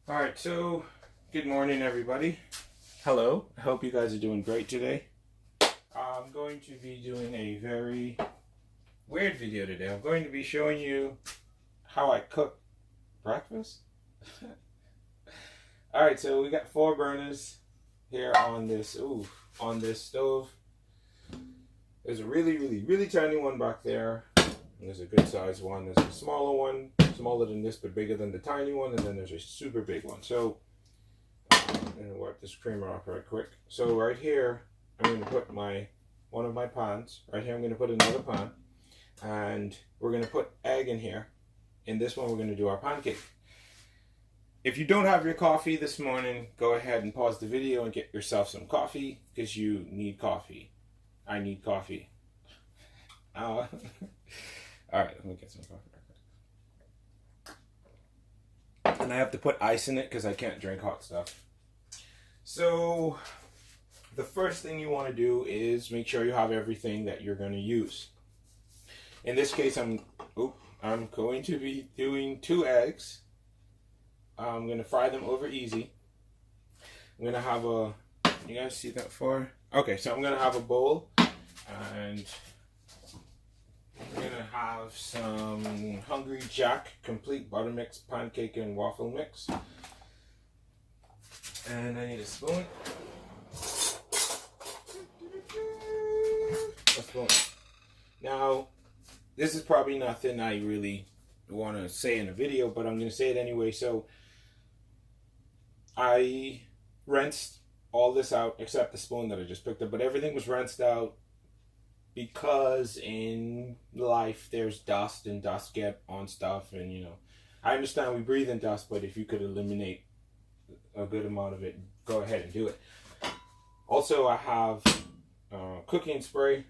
Alright, so good morning everybody. Hello, I hope you guys are doing great today. I'm going to be doing a very weird video today. I'm going to be showing you how I cook breakfast. Alright, so we got 4 burners here on this stove. There's a really tiny one back there. And there's a good sized one. There's a smaller one, smaller than this but bigger than the tiny one, and then there's a super big one. So I'm gonna wipe this creamer off right quick. So right here I'm gonna put one of my pans. Right here I'm gonna put another pan, and we're gonna put egg in here. In this one we're gonna do our pancake. If you don't have your coffee this morning, go ahead and pause the video and get yourself some coffee, because you need coffee. I need coffee. Alright, let me get some coffee real quick. And I have to put ice in it because I can't drink hot stuff. So, the first thing you want to do is make sure you have everything that you're going to use. In this case, I'm going to be doing 2 eggs. I'm going to fry them over easy. I'm going to have you guys see that far? Okay, so I'm going to have a bowl, and we're going to have some Hungry Jack complete butter mix, pancake and waffle mix. And I need a spoon. A spoon. Now, this is probably nothing I really want to say in a video, but I'm going to say it anyway. So, I rinsed all this out except the spoon that I just picked up, but everything was rinsed out because in life there's dust, and dust get on stuff, and you know, I understand we breathe in dust, but if you could eliminate a good amount of it, go ahead and do it. Also, I have cooking spray.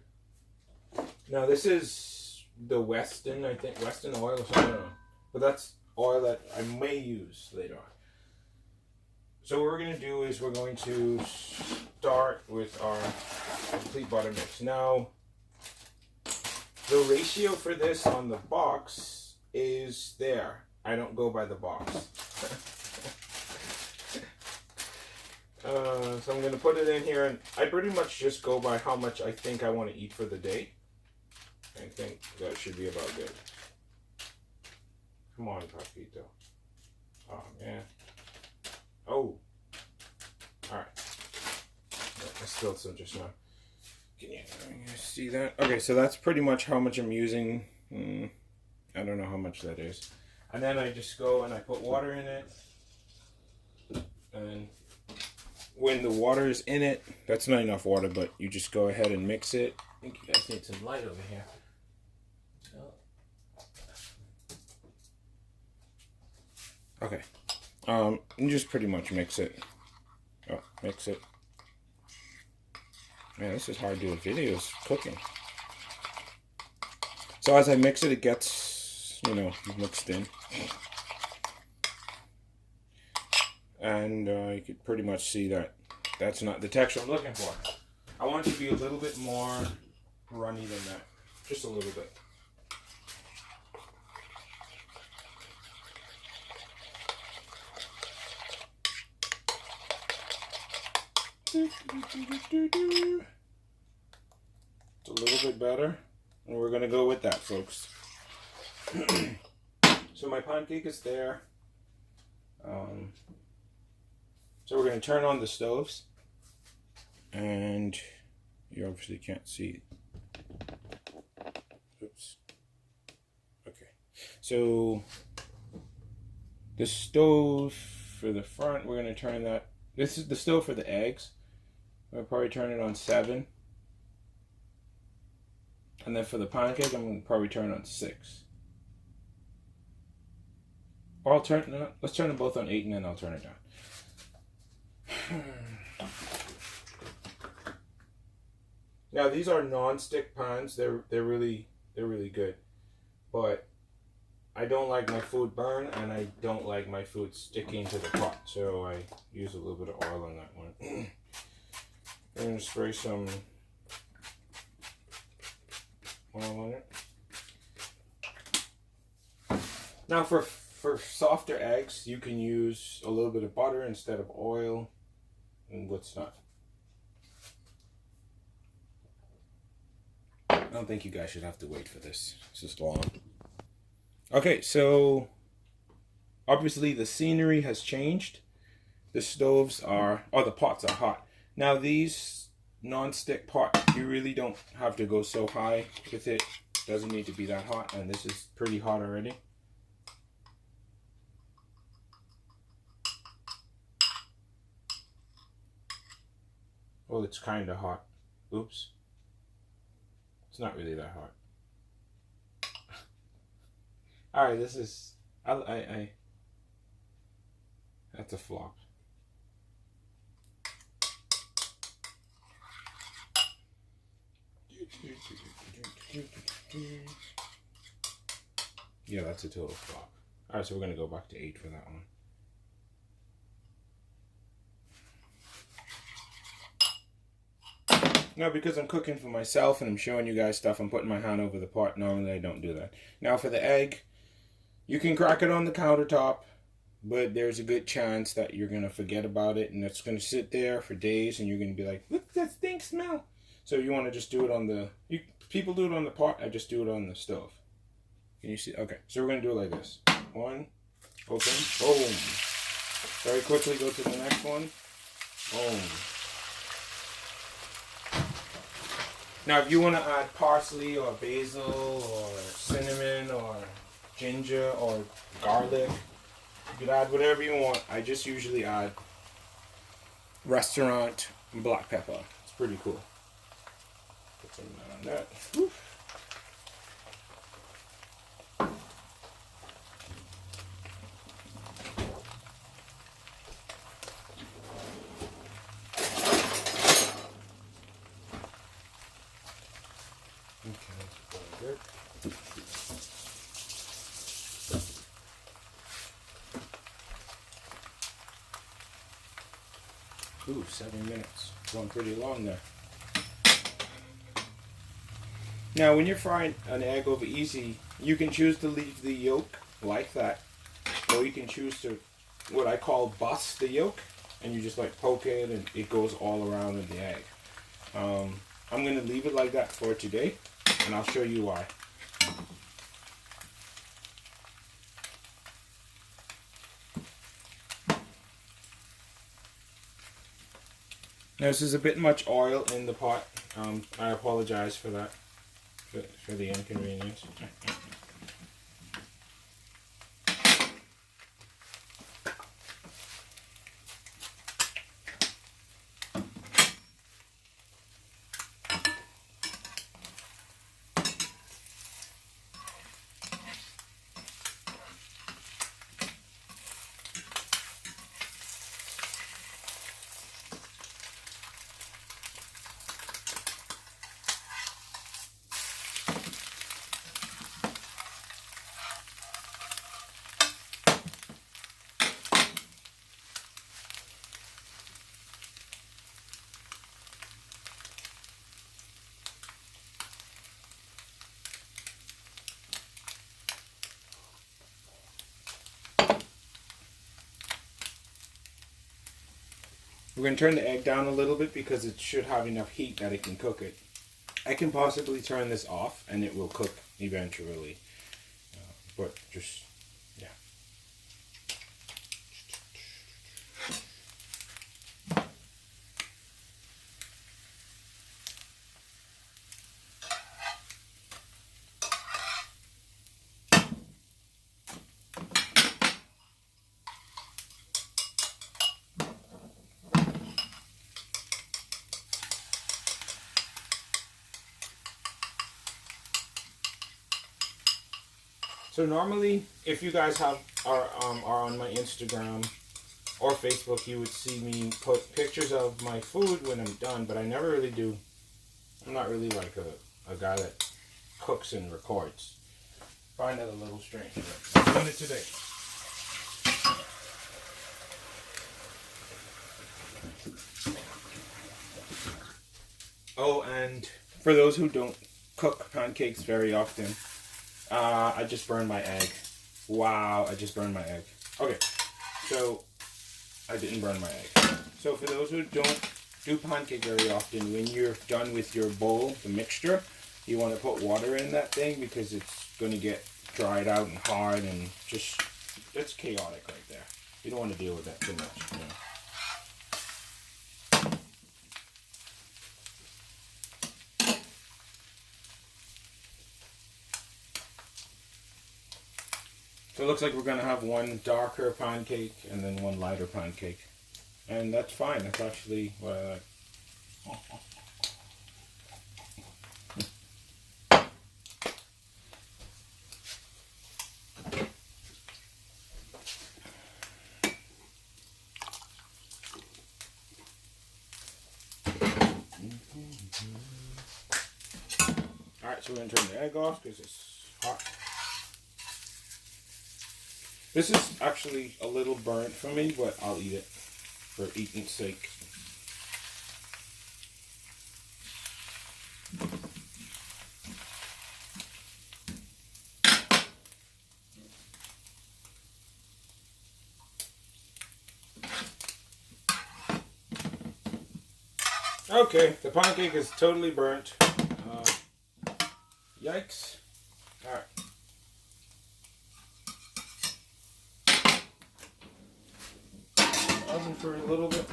Now this is the Weston, I think, Weston oil or something, I don't know. But that's oil that I may use later on. So what we're going to do is we're going to start with our complete butter mix. Now, the ratio for this on the box is there. I don't go by the box. So I'm going to put it in here, and I pretty much just go by how much I think I want to eat for the day. I think that should be about good. Come on, Papito. Oh, man. Oh. Alright. I spilled some just now. Can you see that? Okay, so that's pretty much how much I'm using. I don't know how much that is. And then I just go and I put water in it. And when the water is in it, that's not enough water, but you just go ahead and mix it. I think you guys need some light over here. Okay. You just pretty much mix it. Oh, mix it. Man, this is hard doing videos cooking. So as I mix it, it gets, you know, mixed in. And you can pretty much see that that's not the texture I'm looking for. I want it to be a little bit more runny than that. Just a little bit. It's a little bit better, and we're going to go with that, folks. So my pancake is there. So we're going to turn on the stoves, and you obviously can't see it. Oops. Okay. So the stove for the front, we're going to turn that. This is the stove for the eggs. I'll probably turn it on 7. And then for the pancake, I'm going to probably turn it on 6. Or let's turn them both on 8 and then I'll turn it down. Now these are non-stick pans. They're really good. But I don't like my food burn, and I don't like my food sticking to the pot. So I use a little bit of oil on that one. I'm going to spray some oil on it. Now for For softer eggs, you can use a little bit of butter instead of oil and what's not. I don't think you guys should have to wait for this. It's just long. Okay, so obviously the scenery has changed. The stoves are, or the pots are hot. Now these non-stick pots, you really don't have to go so high with it. Doesn't need to be that hot, and this is pretty hot already. Well, it's kind of hot. Oops. It's not really that hot. All right, this is I that's a flop. Yeah, that's a total flop. All right, so we're gonna go back to 8 for that one. Now, because I'm cooking for myself and I'm showing you guys stuff, I'm putting my hand over the pot. Normally, I don't do that. Now, for the egg, you can crack it on the countertop, but there's a good chance that you're going to forget about it, and it's going to sit there for days, and you're going to be like, look, that stink smell. So you want to just do it on the... people do it on the pot. I just do it on the stove. Can you see? Okay, so we're going to do it like this. One, open, boom. Very quickly, go to the next one. Boom. Now, if you want to add parsley or basil or cinnamon or ginger or garlic, you could add whatever you want. I just usually add restaurant black pepper. It's pretty cool. Put some of that on that. Whew. Ooh, 7 minutes. Going pretty long there. Now, when you're frying an egg over easy, you can choose to leave the yolk like that, or you can choose to, what I call, bust the yolk, and you just like poke it and it goes all around in the egg. I'm going to leave it like that for today, and I'll show you why. Now, this is a bit much oil in the pot. I apologize for that, for the inconvenience. We're going to turn the egg down a little bit because it should have enough heat that it can cook it. I can possibly turn this off and it will cook eventually. But just, yeah. So normally, if you guys are on my Instagram or Facebook, you would see me put pictures of my food when I'm done, but I never really do. I'm not really like a guy that cooks and records. I find that a little strange, but I'm doing it today. Oh, and for those who don't cook pancakes very often, I just burn my egg. Wow, I just burned my egg. Okay, so I didn't burn my egg. So for those who don't do pancake very often, when you're done with your bowl, the mixture, you want to put water in that thing because it's going to get dried out and hard and just, it's chaotic right there. You don't want to deal with that too much. You know? So it looks like we're going to have one darker pancake and then one lighter pancake. And that's fine. That's actually what I like. Alright, so we're going to turn the egg off because it's hot. This is actually a little burnt for me, but I'll eat it for eating's sake. Okay, the pancake is totally burnt. Yikes. Alright. Oven for a little bit.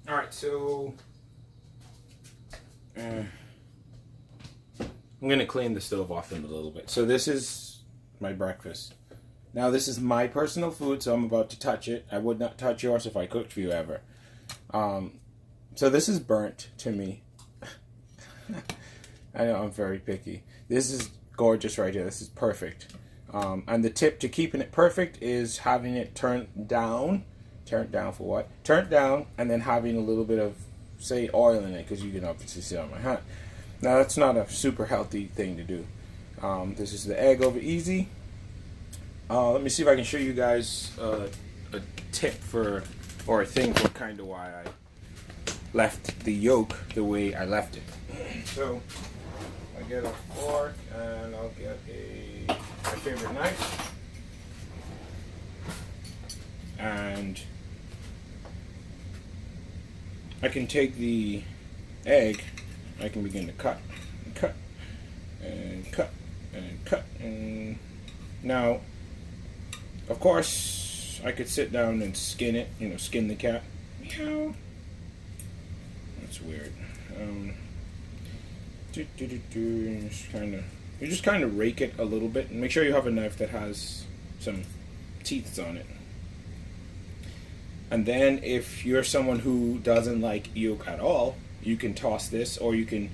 Alright, so I'm going to clean the stove off in a little bit. So this is my breakfast. Now this is my personal food, so I'm about to touch it. I would not touch yours if I cooked for you ever. So this is burnt to me. I know I'm very picky. This is gorgeous right here. This is perfect. And the tip to keeping it perfect is having it turned down. Turned down for what? Turned down and then having a little bit of, say, oil in it, because you can obviously see it on my hand. Now that's not a super healthy thing to do. This is the egg over easy. Let me see if I can show you guys a tip for, or a thing for kind of why I left the yolk the way I left it. So I get a fork and I'll get my favorite knife. And I can take the egg, I can begin to cut, and cut, and cut, and cut, and now, of course, I could sit down and skin it, you know, skin the cat. Meow. That's weird. You just kind of rake it a little bit, and make sure you have a knife that has some teeth on it. And then if you're someone who doesn't like yolk at all, you can toss this, or you can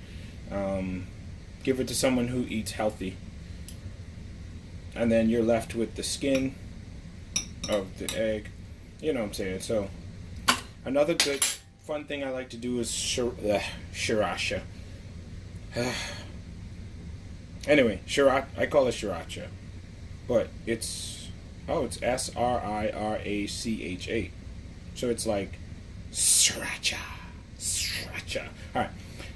give it to someone who eats healthy. And then you're left with the skin of the egg. You know what I'm saying. So another good fun thing I like to do is sriracha. Anyway, I call it sriracha. But it's S-R-I-R-A-C-H-A. So it's like sriracha. Alright,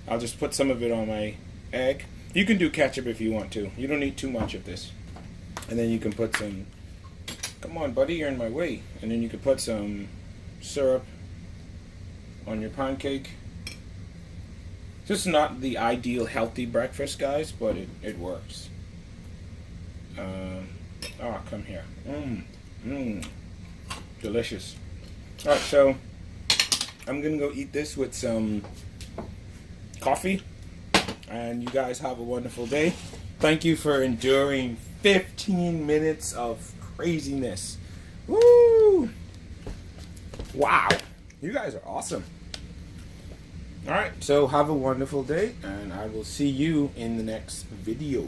I'll just put some of it on my egg. You can do ketchup if you want to. You don't need too much of this. And then you can put some, come on buddy, you're in my way. And then you can put some syrup on your pancake. Just not the ideal healthy breakfast, guys, but it works. Come here. Delicious. Alright, so I'm gonna go eat this with some coffee, and you guys have a wonderful day. Thank you for enduring 15 minutes of craziness. Woo! Wow, you guys are awesome. All right, so have a wonderful day, and I will see you in the next video.